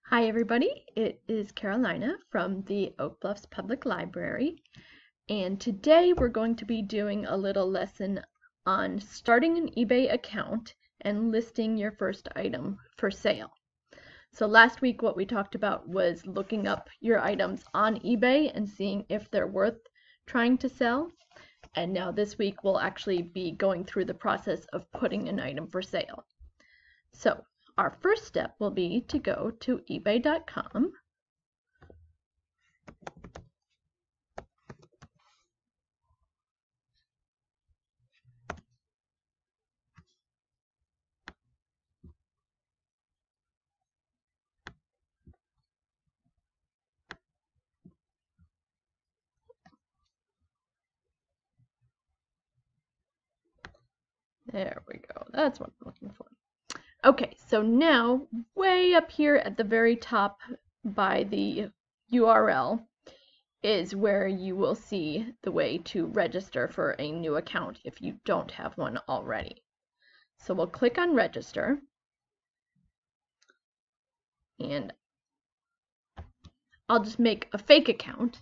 Hi everybody, it is Carolina from the Oak Bluffs Public Library, and today we're going to be doing a little lesson on starting an eBay account and listing your first item for sale. So last week what we talked about was looking up your items on eBay and seeing if they're worth trying to sell, and now this week we'll actually be going through the process of putting an item for sale. So our first step will be to go to ebay.com. There we go. That's what I'm looking for. Okay, so now way up here at the very top by the URL is where you will see the way to register for a new account if you don't have one already. So we'll click on register, and I'll just make a fake account.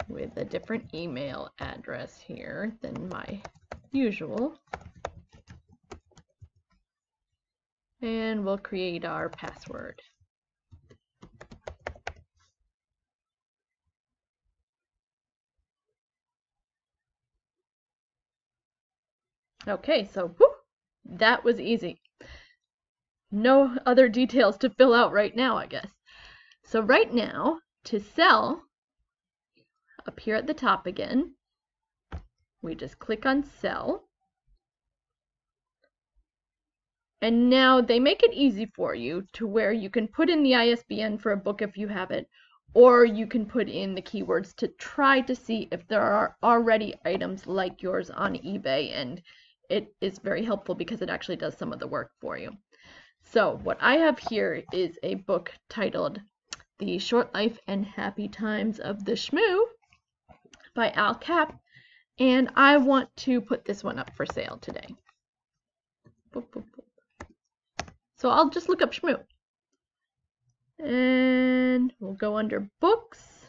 With a different email address here than my usual. And we'll create our password. Okay, so whoop, that was easy. No other details to fill out right now, I guess. So right now, to sell, up here at the top again, we just click on sell. And now they make it easy for you to where you can put in the ISBN for a book if you have it, or you can put in the keywords to try to see if there are already items like yours on eBay, and it is very helpful because it actually does some of the work for you. So what I have here is a book titled The Short Life and Happy Times of the Shmoo by Al Capp, and I want to put this one up for sale today. Boop, boop, boop. So I'll just look up Shmoo, and we'll go under books.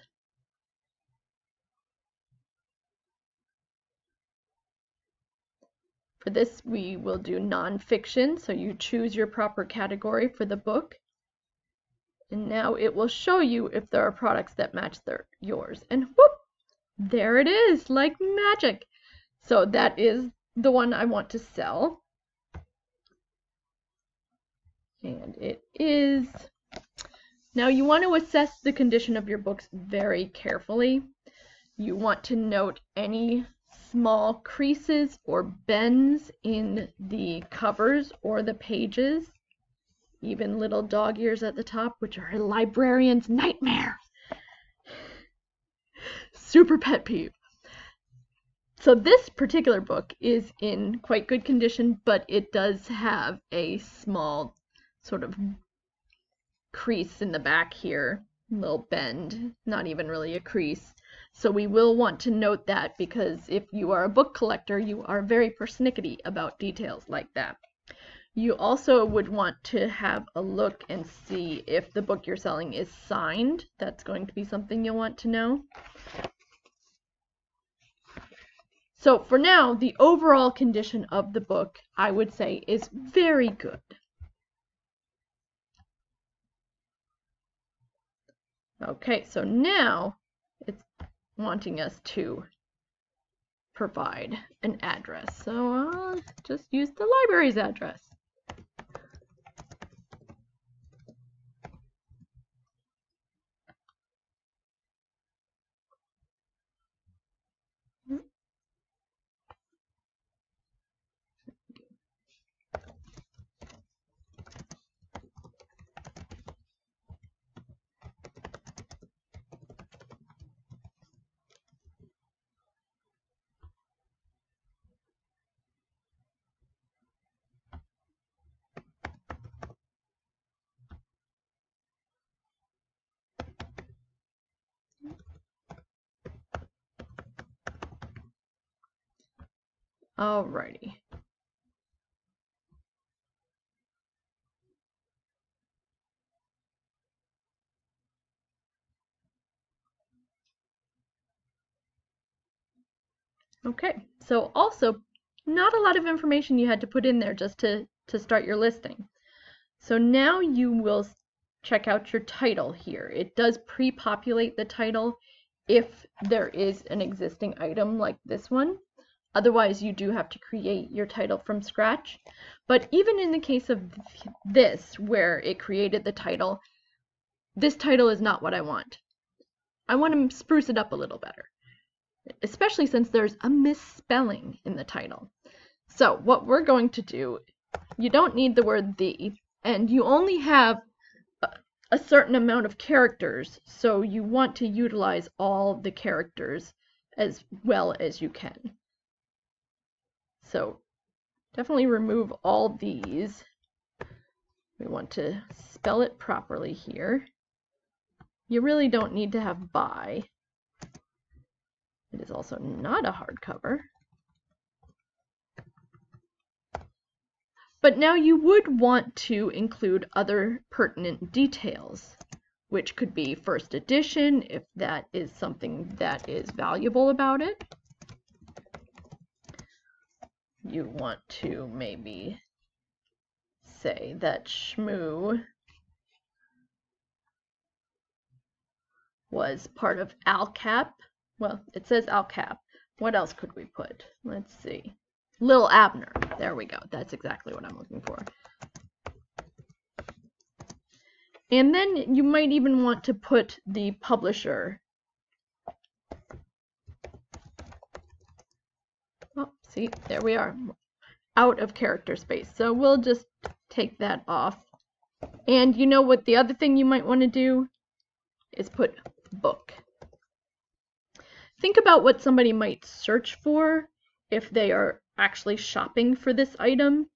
For this, we will do nonfiction, so you choose your proper category for the book. And now it will show you if there are products that match yours. And whoop, there it is, like magic. So that is the one I want to sell. And it is. Now you want to assess the condition of your books very carefully. You want to note any small creases or bends in the covers or the pages, even little dog ears at the top, which are a librarian's nightmare. Super pet peeve. So this particular book is in quite good condition, but it does have a small sort of crease in the back here, little bend, not even really a crease. So we will want to note that, because if you are a book collector, you are very persnickety about details like that. You also would want to have a look and see if the book you're selling is signed. That's going to be something you'll want to know. So for now, the overall condition of the book, I would say, is very good. Okay, so now it's wanting us to provide an address. So I'll just use the library's address. Alrighty. Okay, so also not a lot of information you had to put in there just to start your listing. So now you will check out your title here. It does pre-populate the title if there is an existing item like this one. Otherwise, you do have to create your title from scratch. But even in the case of this, where it created the title, this title is not what I want. I want to spruce it up a little better, especially since there's a misspelling in the title. So what we're going to do, you don't need the word "the," and you only have a certain amount of characters, so you want to utilize all the characters as well as you can. So definitely remove all these. We want to spell it properly here. You really don't need to have by. It is also not a hardcover. But now you would want to include other pertinent details, which could be first edition if that is something that is valuable about it. You want to maybe say that Shmoo was part of ALCAP. Well, it says ALCAP. What else could we put? Let's see. Lil Abner. There we go. That's exactly what I'm looking for. And then you might even want to put the publisher. Oh, see, there we are. Out of character space. So we'll just take that off. And you know what the other thing you might want to do is put book. Think about what somebody might search for if they are actually shopping for this item,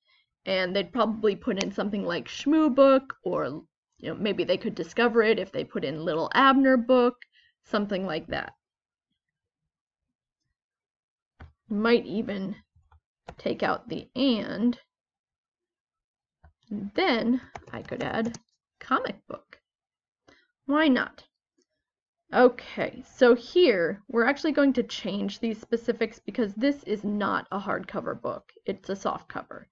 and they'd probably put in something like Shmoo book, or maybe they could discover it if they put in Little Abner book, something like that. You might even take out the and then I could add comic book. Why not? Okay, so here we're actually going to change these specifics because this is not a hardcover book. It's a softcover,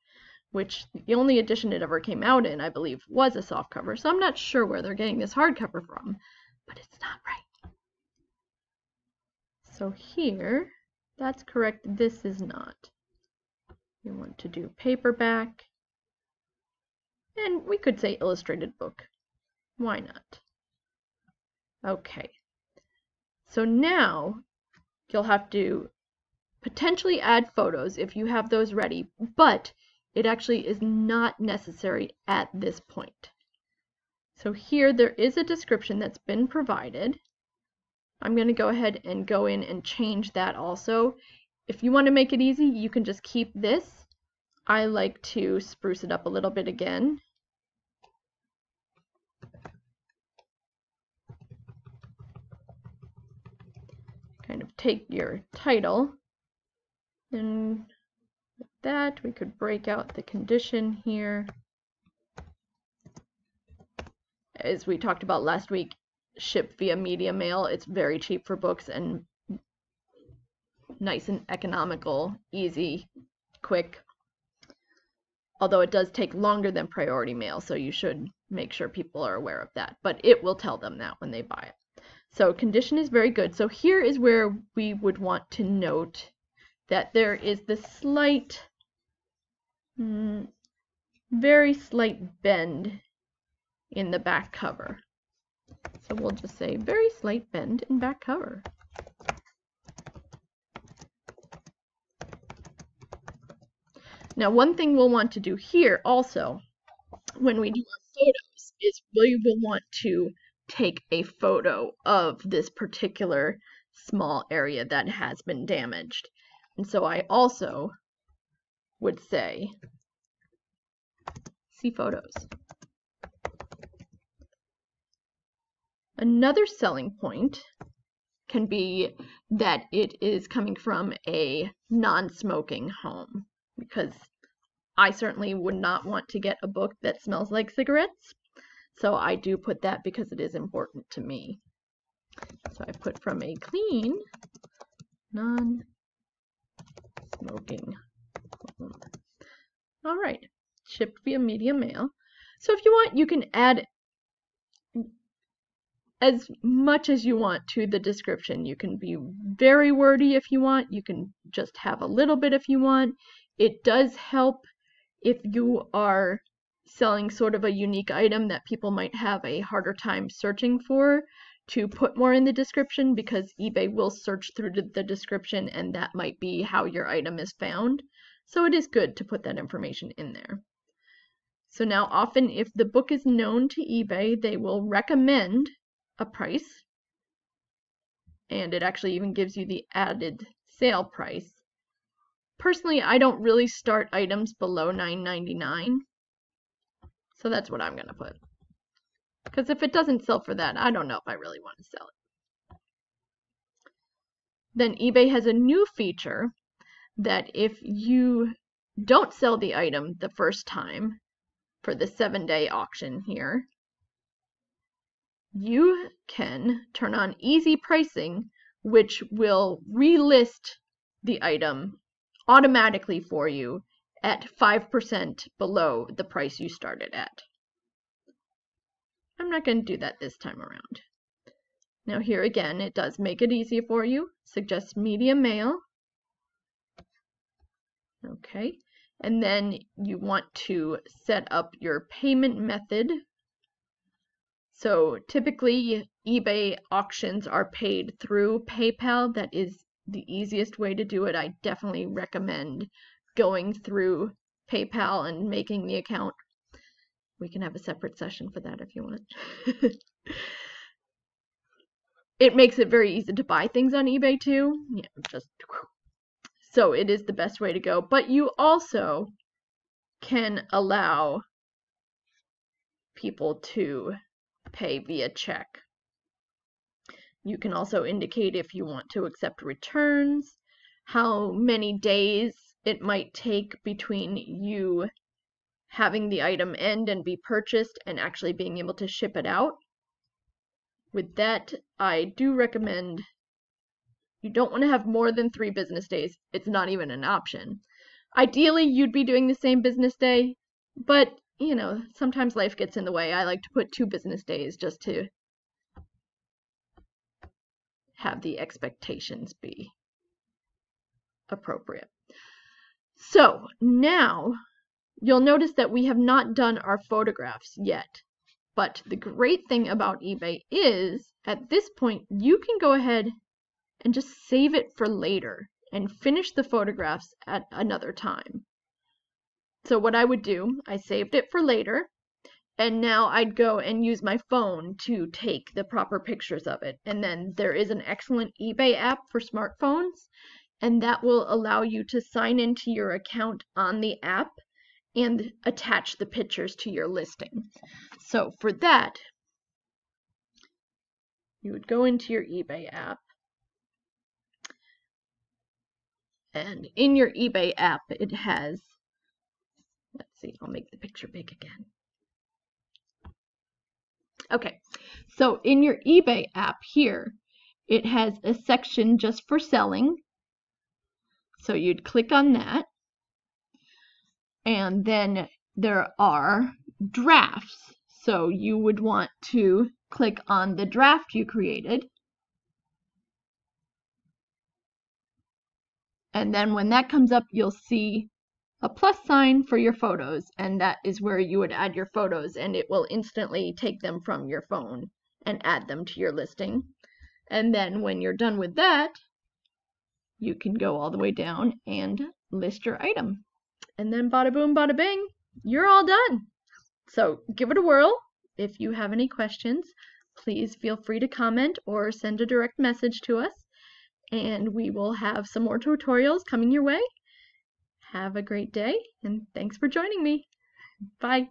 which the only edition it ever came out in, I believe, was a softcover. So I'm not sure where they're getting this hardcover from, but it's not right. So here, that's correct. This is not. We want to do paperback, and we could say illustrated book. Why not? Okay. So now you'll have to potentially add photos if you have those ready, but it actually is not necessary at this point. So here there is a description that's been provided. I'm going to go ahead and go in and change that also. If you want to make it easy, you can just keep this. I like to spruce it up a little bit again. Kind of take your title, and with that we could break out the condition here. As we talked about last week, ship via media mail. It's very cheap for books and nice and economical, easy, quick. Although it does take longer than priority mail, so you should make sure people are aware of that. But it will tell them that when they buy it. So condition is very good. So here is where we would want to note that there is this slight, very slight bend in the back cover. So we'll just say very slight bend in back cover. Now, one thing we'll want to do here also, when we do our photos, is we will want to take a photo of this particular small area that has been damaged. And so I also would say, see photos. Another selling point can be that it is coming from a non-smoking home, because I certainly would not want to get a book that smells like cigarettes. So I do put that because it is important to me. So I put from a clean, non-smoking home. All right, shipped via medium mail. So if you want, you can add as much as you want to the description. You can be very wordy if you want. You can just have a little bit if you want. It does help if you are selling sort of a unique item that people might have a harder time searching for, to put more in the description, because eBay will search through the description and that might be how your item is found. So it is good to put that information in there. So now often if the book is known to eBay, they will recommend a price, and it actually even gives you the added sale price. Personally, I don't really start items below $9.99, so that's what I'm going to put. Because if it doesn't sell for that, I don't know if I really want to sell it. Then eBay has a new feature that if you don't sell the item the first time for the 7-day auction here, you can turn on easy pricing, which will relist the item automatically for you at 5% below the price you started at. I'm not going to do that this time around. Now here again, it does make it easy for you. Suggests medium mail. Okay, and then you want to set up your payment method. So typically eBay auctions are paid through PayPal. That is the easiest way to do it. I definitely recommend going through PayPal and making the account. We can have a separate session for that if you want. It makes it very easy to buy things on eBay too. Yeah, so it is the best way to go. But you also can allow people to pay via check. You can also indicate if you want to accept returns, how many days it might take between you having the item end and be purchased and actually being able to ship it out. With that, I do recommend you don't want to have more than 3 business days. It's not even an option. Ideally, you'd be doing the same business day, but you know, sometimes life gets in the way. I like to put 2 business days just to have the expectations be appropriate. So now you'll notice that we have not done our photographs yet. But the great thing about eBay is, at this point, you can go ahead and just save it for later and finish the photographs at another time. So what I would do, I saved it for later, and now I'd go and use my phone to take the proper pictures of it. And then there is an excellent eBay app for smartphones, and that will allow you to sign into your account on the app and attach the pictures to your listing. So for that, you would go into your eBay app, and in your eBay app it has, let's see, I'll make the picture big again. Okay, so in your eBay app here, it has a section just for selling. So you'd click on that. And then there are drafts. So you would want to click on the draft you created. And then when that comes up, you'll see a plus sign for your photos, and that is where you would add your photos, and it will instantly take them from your phone and add them to your listing. And then when you're done with that, you can go all the way down and list your item. And then bada boom, bada bing, you're all done. So give it a whirl. If you have any questions, please feel free to comment or send a direct message to us, and we will have some more tutorials coming your way. Have a great day, and thanks for joining me. Bye.